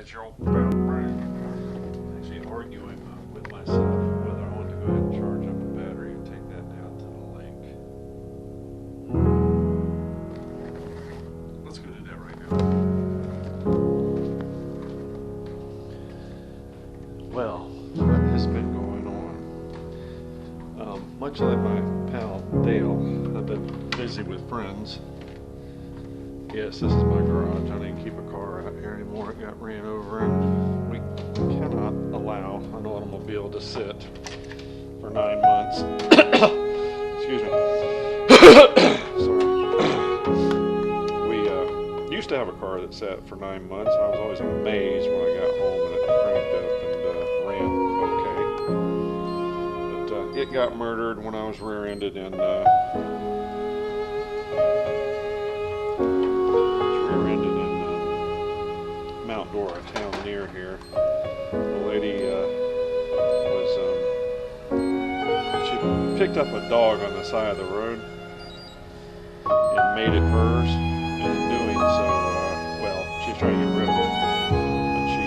That's your old pal Brian. Actually arguing with myself whether I want to go ahead and charge up the battery and take that down to the lake. Let's go do that right now. Well, what has been going on? Much like my pal Dale, I've been busy with friends. Yes, this is my garage. I didn't keep a car out here anymore. It got ran over, and we cannot allow an automobile to sit for 9 months. Excuse me. Sorry. We used to have a car that sat for 9 months. I was always amazed when I got home and it cranked up and ran okay. But it got murdered when I was rear-ended in Dora, a town near here. The lady she picked up a dog on the side of the road and made it hers, and in doing so, well, she was trying to get rid of it, but she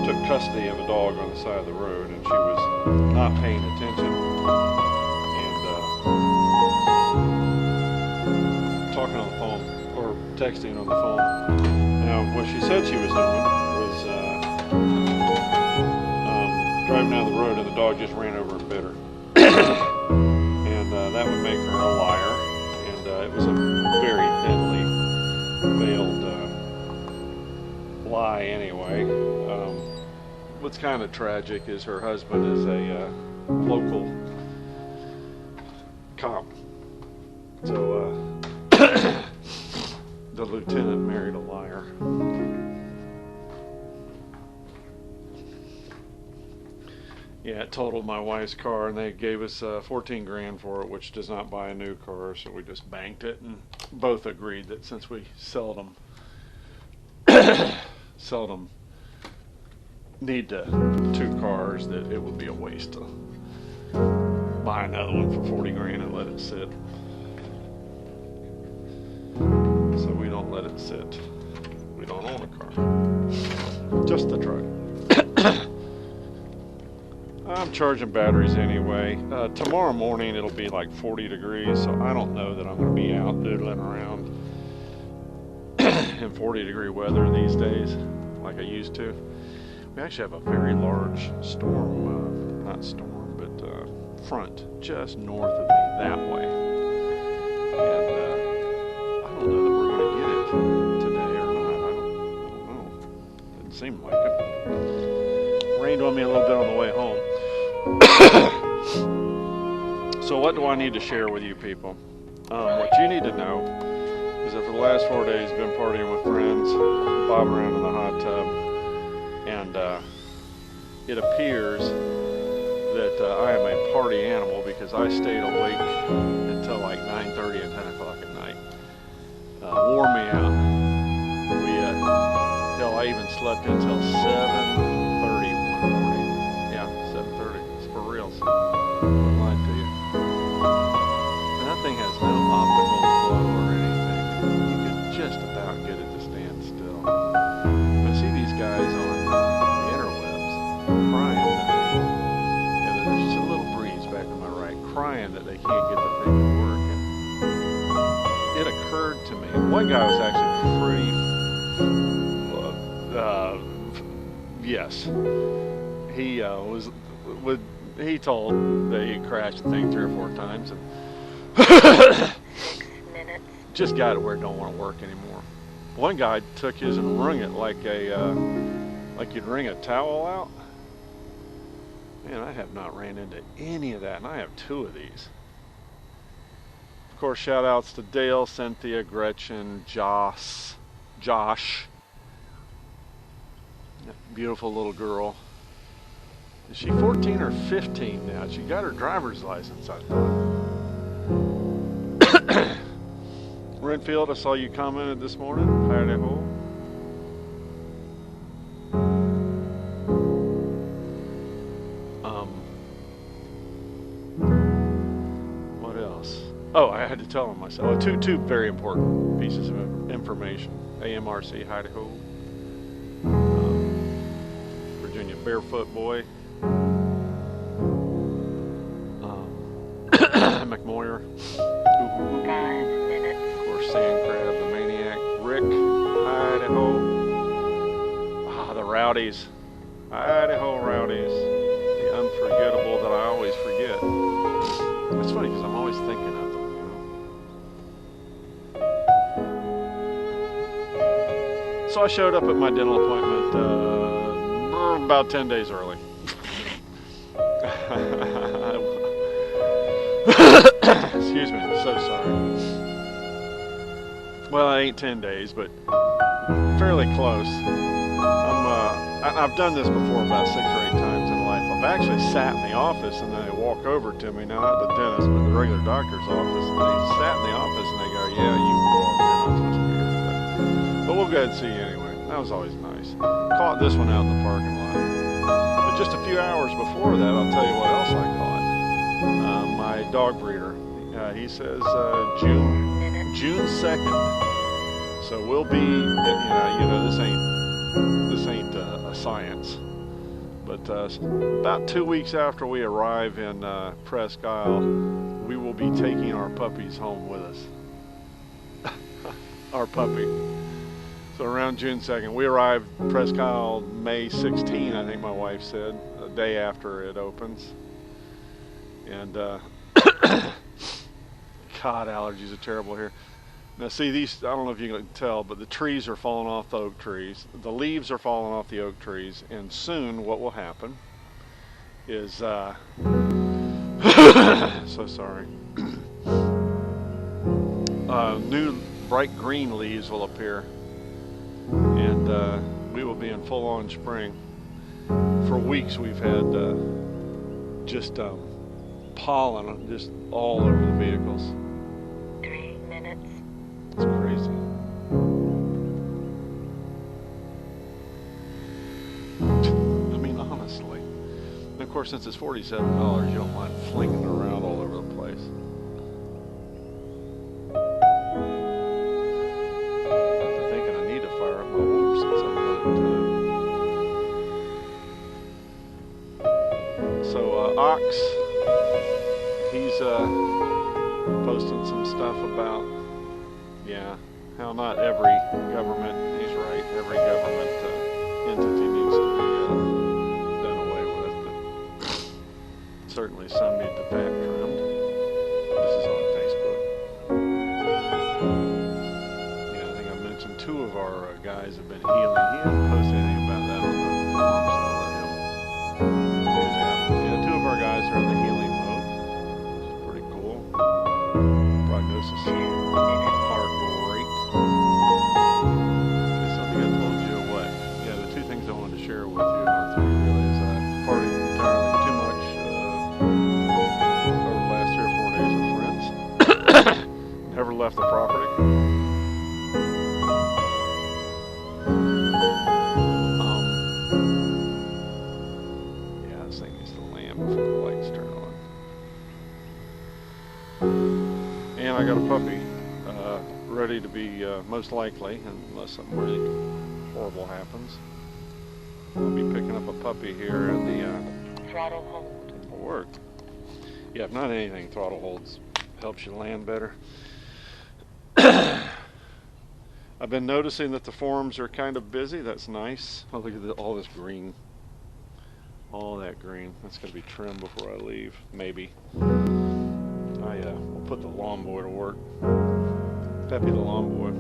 took custody of a dog on the side of the road, and she was not paying attention and talking on the phone, or texting on the phone. Now, what she said she was doing was driving down the road, and the dog just ran over and bit her. And that would make her a liar, and it was a very thinly veiled lie anyway. What's kind of tragic is her husband is a local cop. So, the lieutenant married a liar. Yeah, it totaled my wife's car, and they gave us 14 grand for it, which does not buy a new car, so we just banked it, and both agreed that since we seldom need two cars, that it would be a waste to buy another one for 40 grand and let it sit. So we don't let it sit. We don't own a car. Just the truck. I'm charging batteries anyway. Tomorrow morning it'll be like 40 degrees, so I don't know that I'm going to be out doodling around in 40-degree weather these days like I used to. We actually have a very large storm, not storm, but front just north of me that way. And I don't know that we're going to get it today or not. I don't know. Didn't seem like it. Rained on me a little bit on the way home. So what do I need to share with you people? What you need to know is that for the last 4 days I've been partying with friends, bobbing around in the hot tub, and it appears that I am a party animal because I stayed awake until like 9:30 and 10 o'clock at night. Wore me out. Hell, I even slept until 7:30 one morning. Yeah, 7:30. It's for real. So I wouldn't lie to you. And that thing has no optical flow or anything. You can just about get it to stand still. I see these guys on the interwebs crying that there's just a little breeze back to my right, crying that they can't get the thing to work. And it occurred to me. One guy was actually pretty. Yes, he he told that he crashed the thing 3 or 4 times and 6 minutes. just got it where it don't want to work anymore. One guy took his and wrung it like you'd wring a towel out. Man, I have not ran into any of that, and I have 2 of these. Of course, shout outs to Dale, Cynthia, Gretchen, Josh. That beautiful little girl. Is she 14 or 15 now? She got her driver's license, I thought. Renfield, I saw you commented this morning. Howdy ho. What else? Oh, I had to tell him myself. Oh, two very important pieces of information. AMRC, Howdy ho. Barefoot Boy, McMoyer, 5 minutes. of course, Sand Crab, the Maniac, Rick, Idaho, the Rowdies, Idaho Rowdies, the unforgettable that I always forget. It's funny because I'm always thinking of them, So I showed up at my dental appointment about 10 days early. Excuse me, I'm so sorry. Well, it ain't 10 days, but fairly close. I've done this before about 6 or 8 times in life. I've actually sat in the office and then they walk over to me, now not the dentist, but the regular doctor's office, and they sat in the office and they go, yeah, you walk, you're not supposed to be here today. But we'll go ahead and see you anyway. That was always nice. Caught this one out in the parking lot. But just a few hours before that, I'll tell you what else I caught. My dog breeder. He says June 2nd. So we'll be, this ain't a science. But about 2 weeks after we arrive in Presque Isle, we will be taking our puppies home with us. Our puppy. So around June 2nd, we arrived Presque Isle May 16, I think my wife said, a day after it opens. And God, allergies are terrible here. Now see these, I don't know if you can tell, but the trees are falling off the oak trees. The leaves are falling off the oak trees, and soon what will happen is, so sorry, new bright green leaves will appear, and we will be in full-on spring. For weeks we've had just pollen just all over the vehicles. 3 minutes. It's crazy. I mean, honestly. And of course, since it's $47, you don't mind flinging it around all over the place. I'm thinking I need to fire up my whoop since I'm good too. So, Ox, he's posting some stuff about, how not every government, he's right, every government entity needs to be done away with, but certainly some need the fat trimmed. This is on Facebook. I think I mentioned 2 of our guys have been healing. He hasn't posted anything about that on the forum, so I'll let him do that. 2 of our guys are in the healing mode, which is pretty cool. Prognosis are great. I think I told you what. Yeah, the 2 things I wanted to share with you, or 3 really, is I partied entirely too much over the last 3 or 4 days with friends. Never left the property. This thing needs to land before the lights turn on. And I got a puppy. Ready to be most likely, unless something really horrible happens. I'll be picking up a puppy here in the Throttle hold. work. Yeah, if not anything, throttle holds helps you land better. I've been noticing that the forums are kind of busy. That's nice. Oh, look at all this green. All that green. That's going to be trimmed before I leave. Maybe. We'll put the lawn boy to work. Peppy the lawn boy.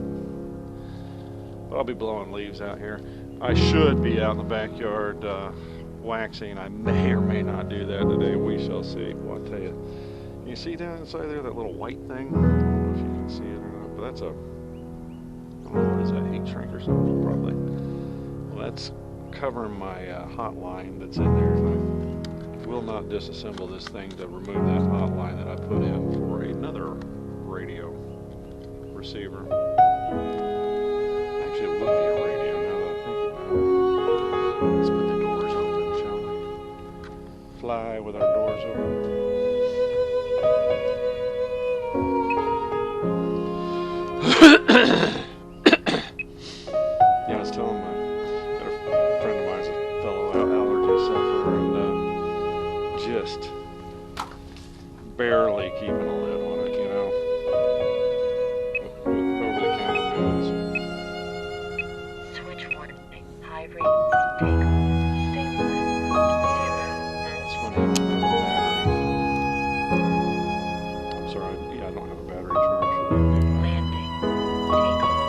But I'll be blowing leaves out here. I should be out in the backyard waxing. I may or may not do that today. We shall see. Well, I tell you. You see down inside there that little white thing? I don't know if you can see it or not, but that's a, I don't know, what is that, heat shrink or something? Probably. Well, that's covering my hot line that's in there. And I will not disassemble this thing to remove that hot line that I put in for another radio receiver. Actually, it would be a radio now that I think about it. Let's put the doors open, shall we? Fly with our doors open. Yeah, I was telling got a friend of mine's a fellow allergy battery charge. Landing. Takeoff.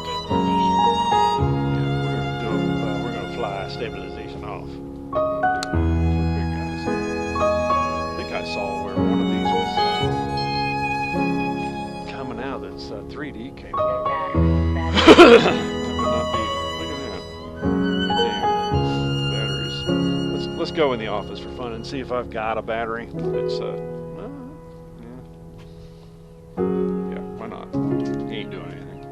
Stabilization off. Yeah, we're gonna fly stabilization off. We're big guys. I think I saw where one of these was coming out. That's 3D cable. No battery. That Battery. would not be. Look at that. Damn batteries. Let's go in the office for fun and see if I've got a battery. It's yeah, why not? He ain't doing anything.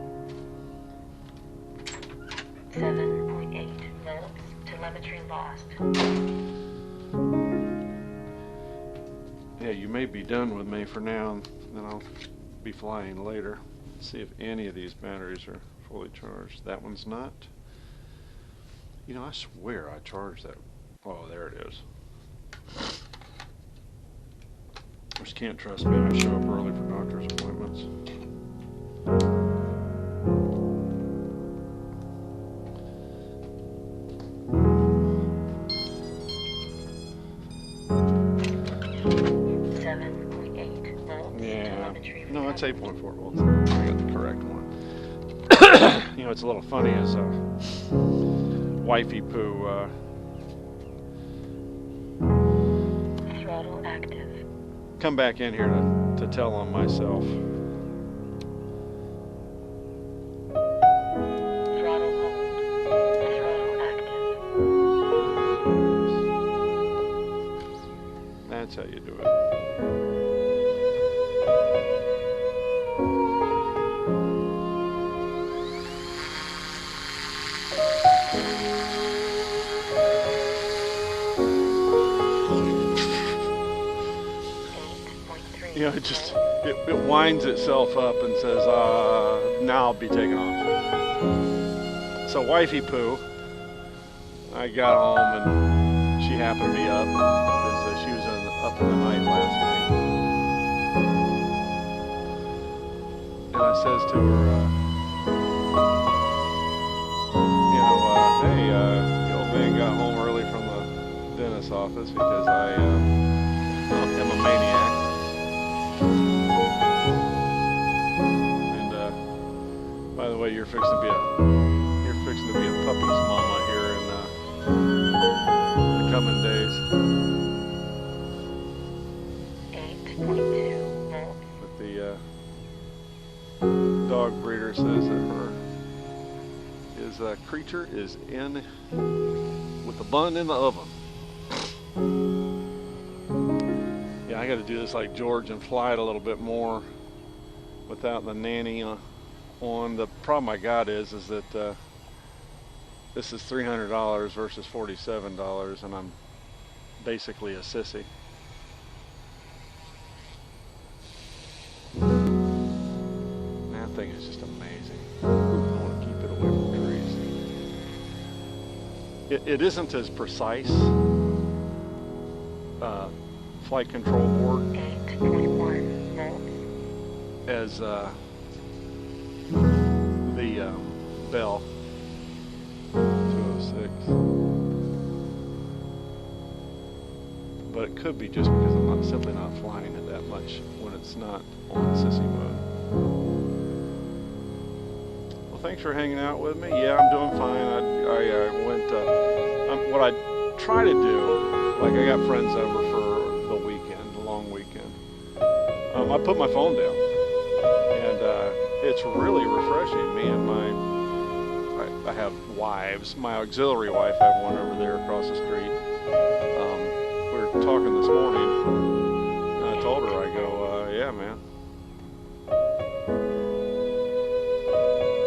7.8 volts. Telemetry lost. Yeah, you may be done with me for now, and then I'll be flying later. See if any of these batteries are fully charged. That one's not. You know, I swear I charged that. Oh, there it is. Just can't trust me. I show up early for doctor's appointments. Yeah. No, it's 8.4 volts. I got the correct one. You know, it's a little funny as wifey poo. Throttle active. Come back in here to tell on myself. Throttle hold. Throttle active. That's how you do it. You know, it winds itself up and says, now I'll be taking off. So wifey poo, I got home and she happened to be up because she was up in the night last night. And I says to her, hey, the old man got home early from the dentist's office because I am a maniac. And by the way, you're fixing to be a puppy's mama here in the coming days. 8.2 volts. But the dog breeder says that his creature is in with the bun in the oven. Yeah, I got to do this like George and fly it a little bit more without the nanny on. The problem I got is that this is $300 versus $47, and I'm basically a sissy. That thing is just amazing. I want to keep it away from trees. It isn't as precise. Flight control board 8.1 volts. as the Bell 206, but it could be just because I'm simply not flying it that much when it's not on sissy mode. Well, thanks for hanging out with me. Yeah, I'm doing fine. I went. What I try to do, like I got friends over for the weekend, the long weekend. I put my phone down, and it's really refreshing. Me and I have wives. My auxiliary wife, I have one over there across the street. We were talking this morning, and I told her, I go, yeah, man.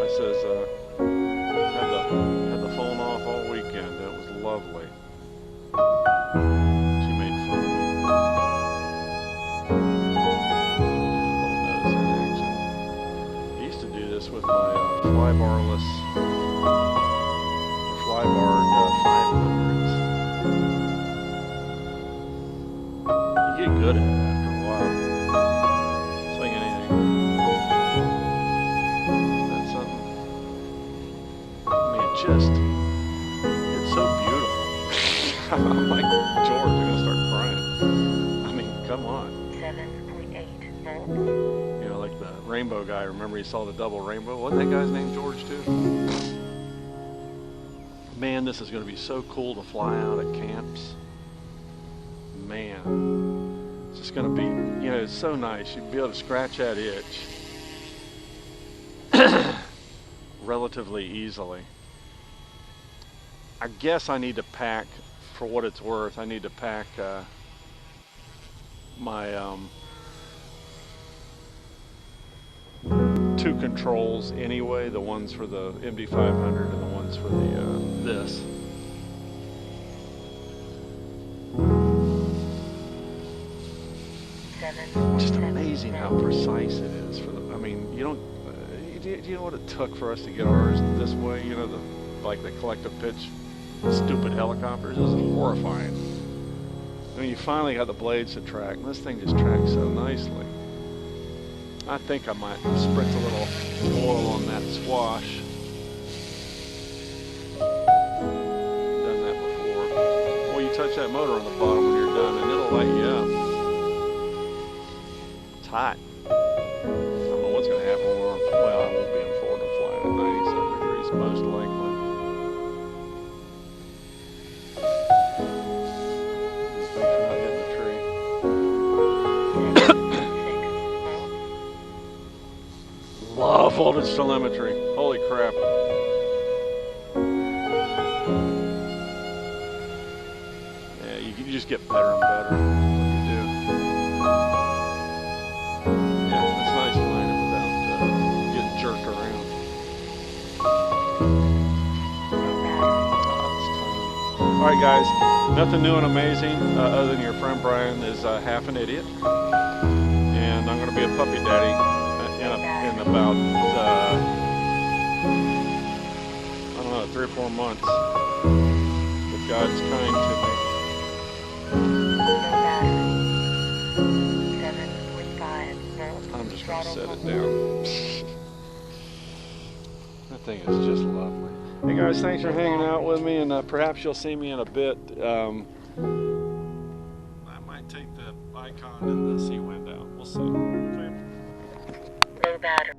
I says, had the phone off all weekend. It was lovely. She made fun of me. Little nose in action. I used to do this with my flybarless. Flybarred 500s. You get good at it after a while. It's like anything. That's something. I mean, it's so beautiful. I'm like, George, I'm gonna start crying. I mean, come on. 7.8 volts. You know, rainbow guy. Remember he saw the double rainbow? Wasn't that guy's name George too? Man, this is going to be so cool to fly out at camps. Man, it's just going to be, you know, it's so nice. You'd be able to scratch that itch relatively easily. I guess I need to pack, for what it's worth, I need to pack my two controls anyway, the ones for the MD500 and the ones for the this. Just amazing how precise it is. For the, I mean, you don't. Do you know what it took for us to get ours this way? You know, like the collective pitch, stupid helicopters. It was horrifying. I mean, you finally got the blades to track, and this thing just tracks so nicely. I think I might spritz a little oil on that swash. Done that before. Well, you touch that motor on the bottom when you're done, and it'll light you up. It's hot. I don't know what's going to happen when we're, well, I won't be in Florida flying at 97 degrees, most likely. Thanks for not hitting the tree. Love voltage telemetry. Holy crap. Yeah, you just get better and better. You do. Yeah, it's nice flying it without getting jerked around. Alright guys, nothing new and amazing other than your friend Brian is half an idiot. And I'm going to be a puppy daddy in about, I don't know, 3 or 4 months. If God's kind to me. I'm just going to set it down. That thing is just lovely. Hey guys, thanks for hanging out with me, and perhaps you'll see me in a bit. I might take the icon and the sea wind out. We'll see. Okay. Low battery.